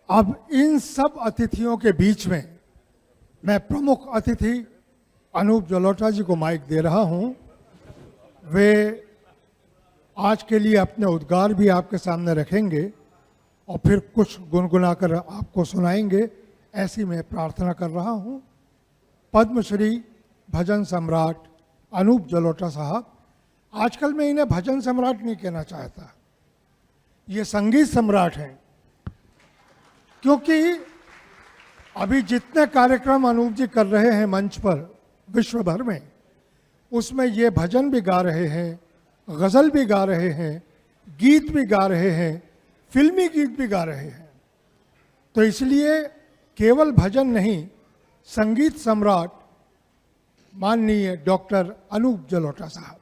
अब इन सब अतिथियों के बीच में मैं प्रमुख अतिथि अनूप जलोटा जी को माइक दे रहा हूं। वे आज के लिए अपने उद्गार भी आपके सामने रखेंगे और फिर कुछ गुनगुनाकर आपको सुनाएंगे, ऐसी मैं प्रार्थना कर रहा हूं। पद्मश्री भजन सम्राट अनूप जलोटा साहब, आजकल मैं इन्हें भजन सम्राट नहीं कहना चाहता, ये संगीत सम्राट हैं, क्योंकि अभी जितने कार्यक्रम अनूप जी कर रहे हैं मंच पर विश्व भर में, उसमें ये भजन भी गा रहे हैं, गज़ल भी गा रहे हैं, गीत भी गा रहे हैं, फिल्मी गीत भी गा रहे हैं। तो इसलिए केवल भजन नहीं, संगीत सम्राट माननीय डॉक्टर अनूप जलोटा साहब।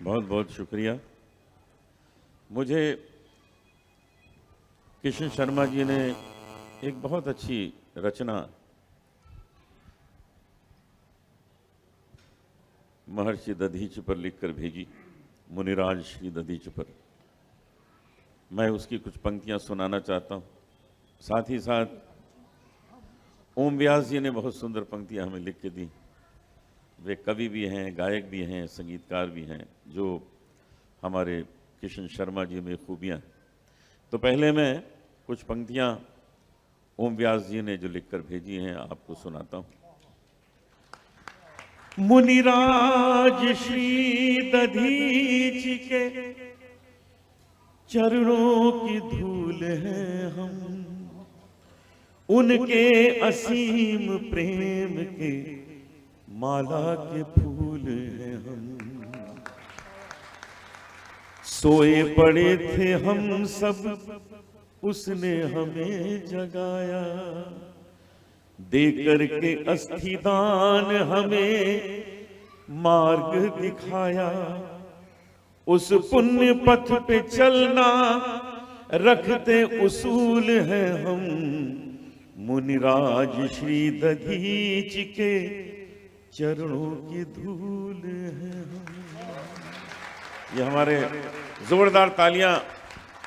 बहुत बहुत शुक्रिया। मुझे किशन शर्मा जी ने एक बहुत अच्छी रचना महर्षि दधीच पर लिखकर भेजी, मुनिराज श्री दधीच पर। मैं उसकी कुछ पंक्तियां सुनाना चाहता हूं। साथ ही साथ ओम व्यास जी ने बहुत सुंदर पंक्तियां हमें लिख के दी। वे कवि भी हैं, गायक भी हैं, संगीतकार भी हैं, जो हमारे किशन शर्मा जी में खूबियां हैं। तो पहले मैं कुछ पंक्तियां ओम व्यास जी ने जो लिखकर भेजी हैं आपको सुनाता हूं। मुनिराज श्री दधीच के चरणों की धूल है हम, उनके असीम प्रेम के माला के फूल हैं हम। सोए पड़े थे हम सब, उसने हमें जगाया, देकर के अस्थिदान हमें मार्ग दिखाया। उस पुण्य पथ पे चलना रखते उसूल हैं हम, मुनिराज श्री दधीच के चरणों की धूल है हम। ये हमारे जोरदार तालियां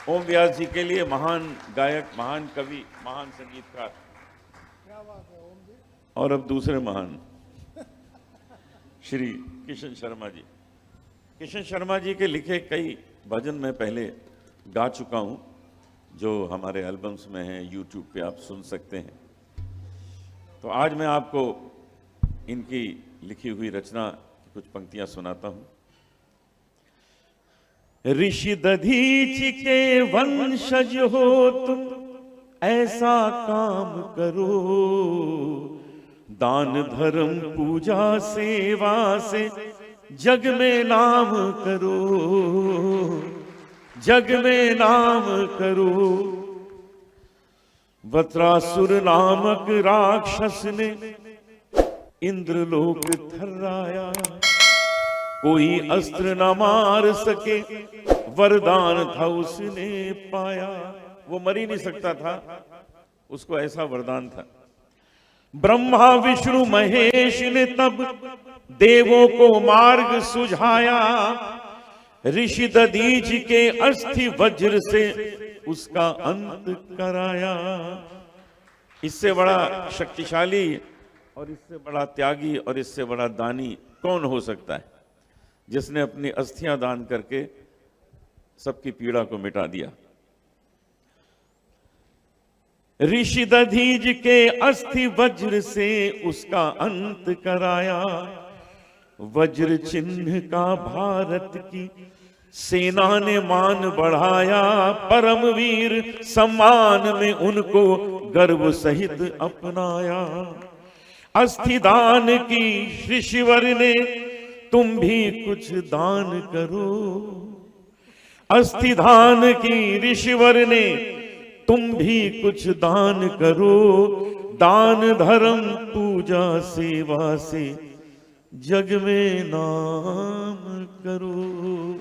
ओम व्यास जी के लिए, महान गायक, महान कवि, महान संगीतकार। और अब दूसरे महान श्री किशन शर्मा जी। किशन शर्मा जी के लिखे कई भजन मैं पहले गा चुका हूं, जो हमारे एल्बम्स में हैं, यूट्यूब पे आप सुन सकते हैं। तो आज मैं आपको इनकी लिखी हुई रचना की कुछ पंक्तियां सुनाता हूं। ऋषि दधीच के वंशज हो तुम, ऐसा काम करो, दान धर्म पूजा सेवा से जग में नाम करो, जग में नाम करो। वत्रासुर नामक राक्षस ने इंद्रलोक थर्राया, कोई अस्त्र न मार सके, वरदान था उसने पाया। वो मर ही नहीं सकता था, उसको ऐसा वरदान था। ब्रह्मा विष्णु महेश ने तब देवों को मार्ग सुझाया, ऋषि दधीच के अस्थि वज्र से उसका अंत कराया। इससे बड़ा शक्तिशाली और इससे बड़ा त्यागी और इससे बड़ा दानी कौन हो सकता है, जिसने अपनी अस्थियां दान करके सबकी पीड़ा को मिटा दिया। ऋषि दधीच के अस्थि वज्र से उसका अंत कराया, वज्र चिन्ह का भारत की सेना ने मान बढ़ाया। परमवीर सम्मान में उनको गर्व सहित अपनाया। अस्थिदान की ऋषिवर ने तुम भी कुछ दान करो, अस्थिदान की ऋषिवर ने तुम भी कुछ दान करो, दान धर्म पूजा सेवा से जग में नाम करो।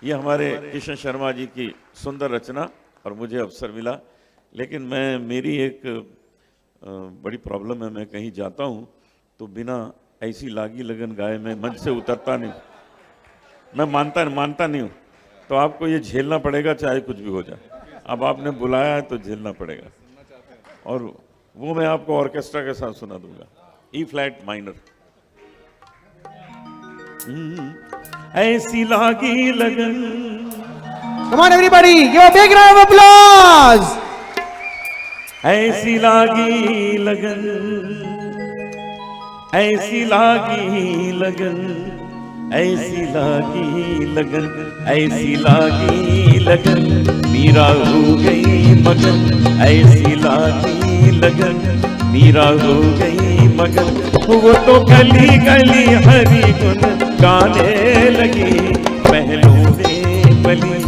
ये हमारे किशन शर्मा जी की सुंदर रचना और मुझे अवसर मिला, लेकिन मेरी एक बड़ी प्रॉब्लम है, मैं कहीं जाता हूँ तो बिना ऐसी लागी लगन गाए मैं मंच से उतरता नहीं। मैं मानता नहीं हूं, तो आपको ये झेलना पड़ेगा चाहे कुछ भी हो जाए। अब आपने बुलाया है तो झेलना पड़ेगा, और वो मैं आपको ऑर्केस्ट्रा के साथ सुना दूंगा, ई फ्लैट माइनर। ऐसी लागी लगन। Come on everybody, give a big round of applause. ऐसी लागी लगन, ऐसी लागी लगन, ऐसी लागी लगन, ऐसी लागी लगन, मीरा हो गई मगन। ऐसी लागी लगन, मीरा हो गई मगन। वो तो गली गली हरी गुन गाने लगी, महलों में बली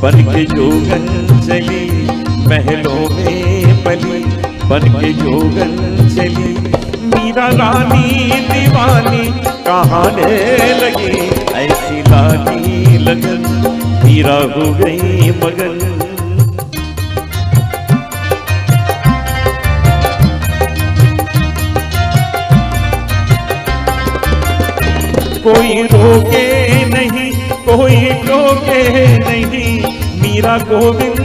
बन के जोगन चली, महलों में बली बन के जोगन चली। मीरा रानी दीवानी कहाने लगी, ऐसी लागी लगन, मीरा हो गई मगन। कोई रोके नहीं, कोई टोके नहीं, मीरा गोविंद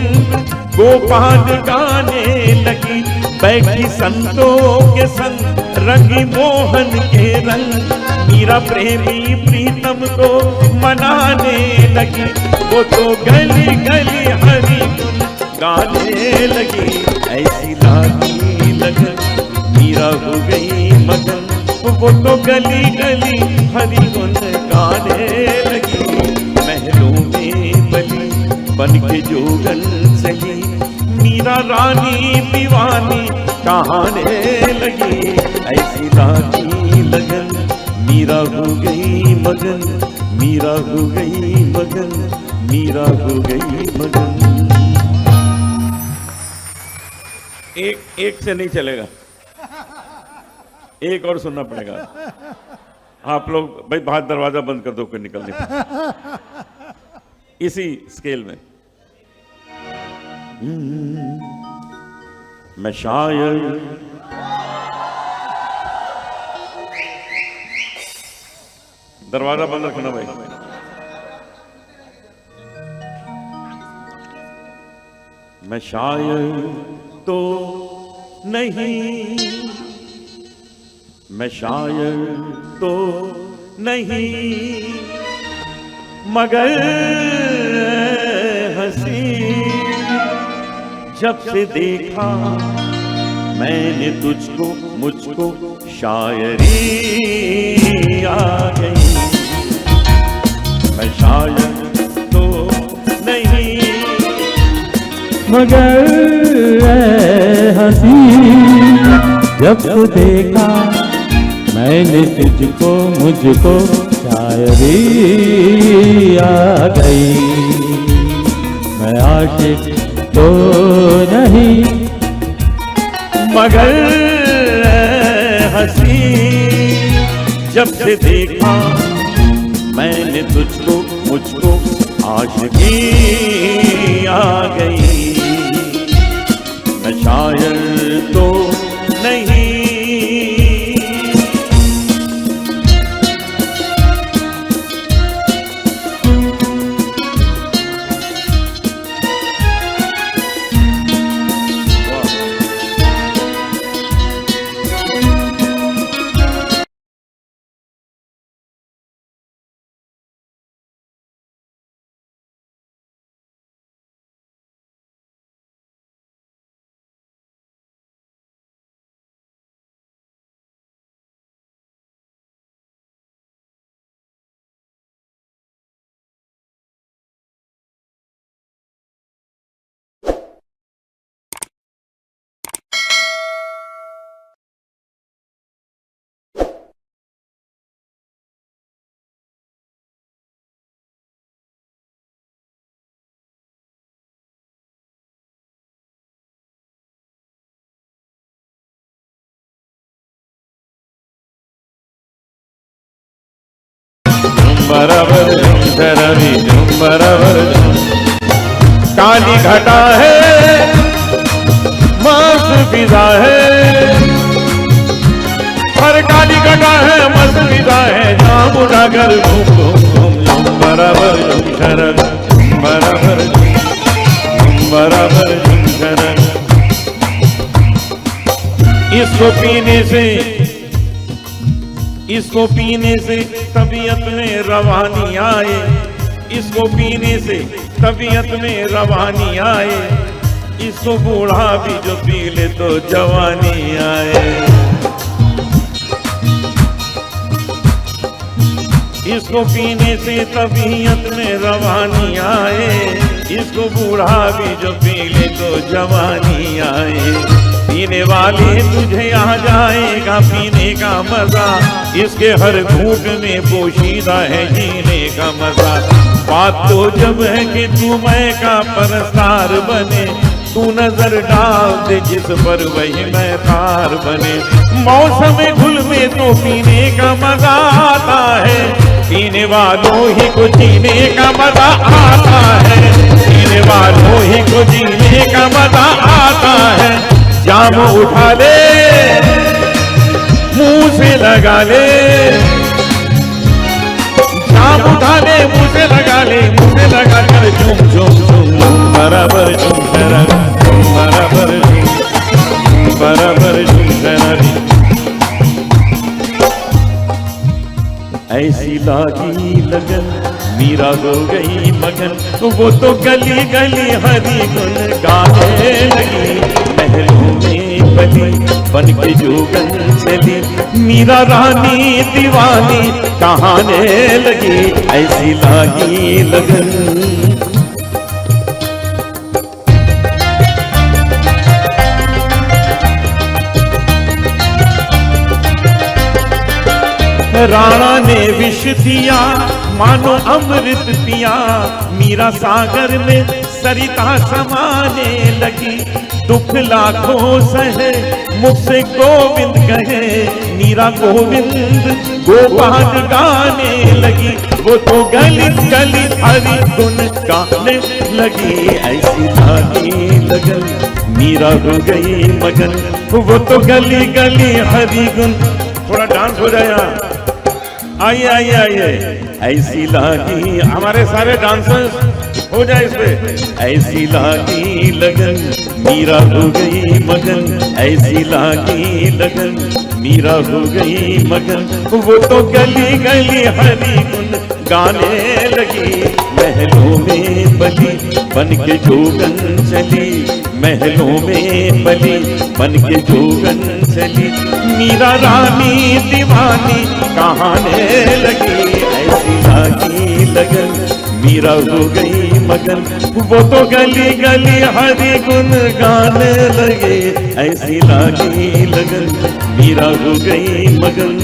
गोपाल गाने लगी। बैठी संतों के संग रंगी मोहन के रंग, मीरा प्रेमी प्रीतम को मनाने लगी। वो तो गली गली हरी गुन गाने लगी, ऐसी लागी लगन, मीरा हो गई मगन। वो तो गली गली हरी गुन गाने लगी, महलों में बली बन के जोगन चली। मीरा रानी दीवानी कहाने लगी, ऐसी लागी लगन, मीरा हो गई मगन, मीरा हो गई मगन, मीरा हो गई मगन। एक से नहीं चलेगा, एक और सुनना पड़ेगा। आप लोग भाई बाहर दरवाजा बंद कर दो, कोई निकलने इसी स्केल में। मैं शायर दरवाजा बंद रखना भाई। मैं शायर तो नहीं, मैं शायर तो नहीं, मगर हंसी जब से देखा मैंने तुझको, मुझको शायरी आ गई। मैं शायर तो नहीं, मगर हंसी जब से देखा मैंने तुझको, मुझको शायरी आ गई। मैं आशिक तो नहीं, मगर हंसी जब से देखा मैंने तुझको, मुझको आशिकी आ गई। मैं शायर तो नहीं, बराबर रवि बराबर। काली घटा है मस्त फिजा है, पर काली घटा है मस्त फिजा है। जाम उठाकर घूम घूम घूम बराबर झुम शरद बराबर बराबर झुम शरद। इसको पीने से तबीयत में रवानी आए, इसको पीने से तबीयत में रवानी आए, इसको बूढ़ा भी जो पी ले तो जवानी आए। इसको पीने से तबीयत में रवानी आए, इसको बूढ़ा भी जो पी ले तो जवानी आए। पीने वाले तुझे आ जाएगा पीने का मजा, इसके हर घूंट में पोशीदा है जीने का मजा। बात तो जब है कि तू मैं का परस्तार बने, तू नजर डाल दे जिस पर वही मैं तार बने। मौसम घुल में तो पीने का मजा आता है, पीने वालों ही को जीने का मजा आता है, पीने वालों ही को जीने का मजा आता है। जाम उठा ले मुंह से लगा ले, जाम उठा ले मुंह से लगा ले, मुंह से लगा कर झूम झूम झूम बराबर झूम शरद बराबर झूम बराबर झूम शरद। ऐसी लागी लगन मीरा हो गई मगन, वो तो गली गली हरी गुन गाने लगी। महलों में बली बन के जोगन चली, मीरा रानी दीवानी कहाने लगी। ऐसी लागी लगन राणा ने विष दिया मानो अमृत पिया, मीरा सागर में सरिता समाने लगी। दुख लाखों सहे मुख से गोविंद कहे, मीरा गोविंद गोपाल गाने लगी। वो तो गली गली हरि गुण गाने लगी। ऐसी लागी लगन मीरा हो गई मगन, वो तो गली गली हरि गुण। थोड़ा डांस हो जाए, आइए आइए आइए। ऐसी लागी हमारे सारे डांसर्स हो जाए इस पे। ऐसी लागी लगन मीरा हो गई मगन, ऐसी लागी लगन मीरा हो गई मगन। वो तो गली गली हरि गुण गाने लगी। महलों में बली बन के जोगन चली, महलों में बली बन के जोगन चली। मीरा रानी दीवानी कहाने लगी। ऐसी लागी लगन मीरा हो गई मगन, वो तो गली गली हरि गुण गाने लगे। ऐसी लागी लगन मीरा हो गई मगन।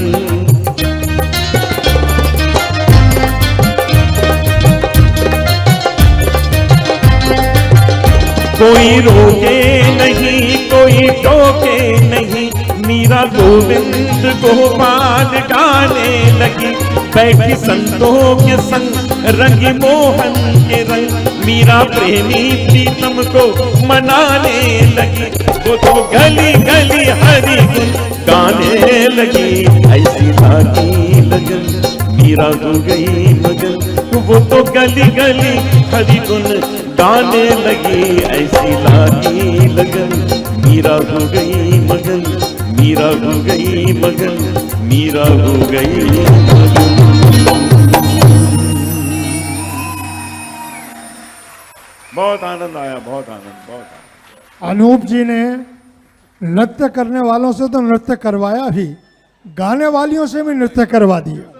कोई रोके नहीं कोई टोके नहीं, मीरा गोविंद गोपाल गाने लगी। बैठी संतों के संग रंगी मोहन के रंग, मीरा प्रेमी प्रीतम को मनाने लगी। वो तो गली गली हरि गुण गाने लगी। ऐसी लागी लगन मीरा हो गई मगन, वो तो गली गली हरि गुण गाने लगी। ऐसी लागी लगन मीरा हो गई मगन, मीरा हो गई मगन, मीरा हो गई मगन। बहुत आनंद आया, बहुत आनंद, बहुत आनंद। अनूप जी ने नृत्य करने वालों से तो नृत्य करवाया भी, गाने वालियों से भी नृत्य करवा दिया।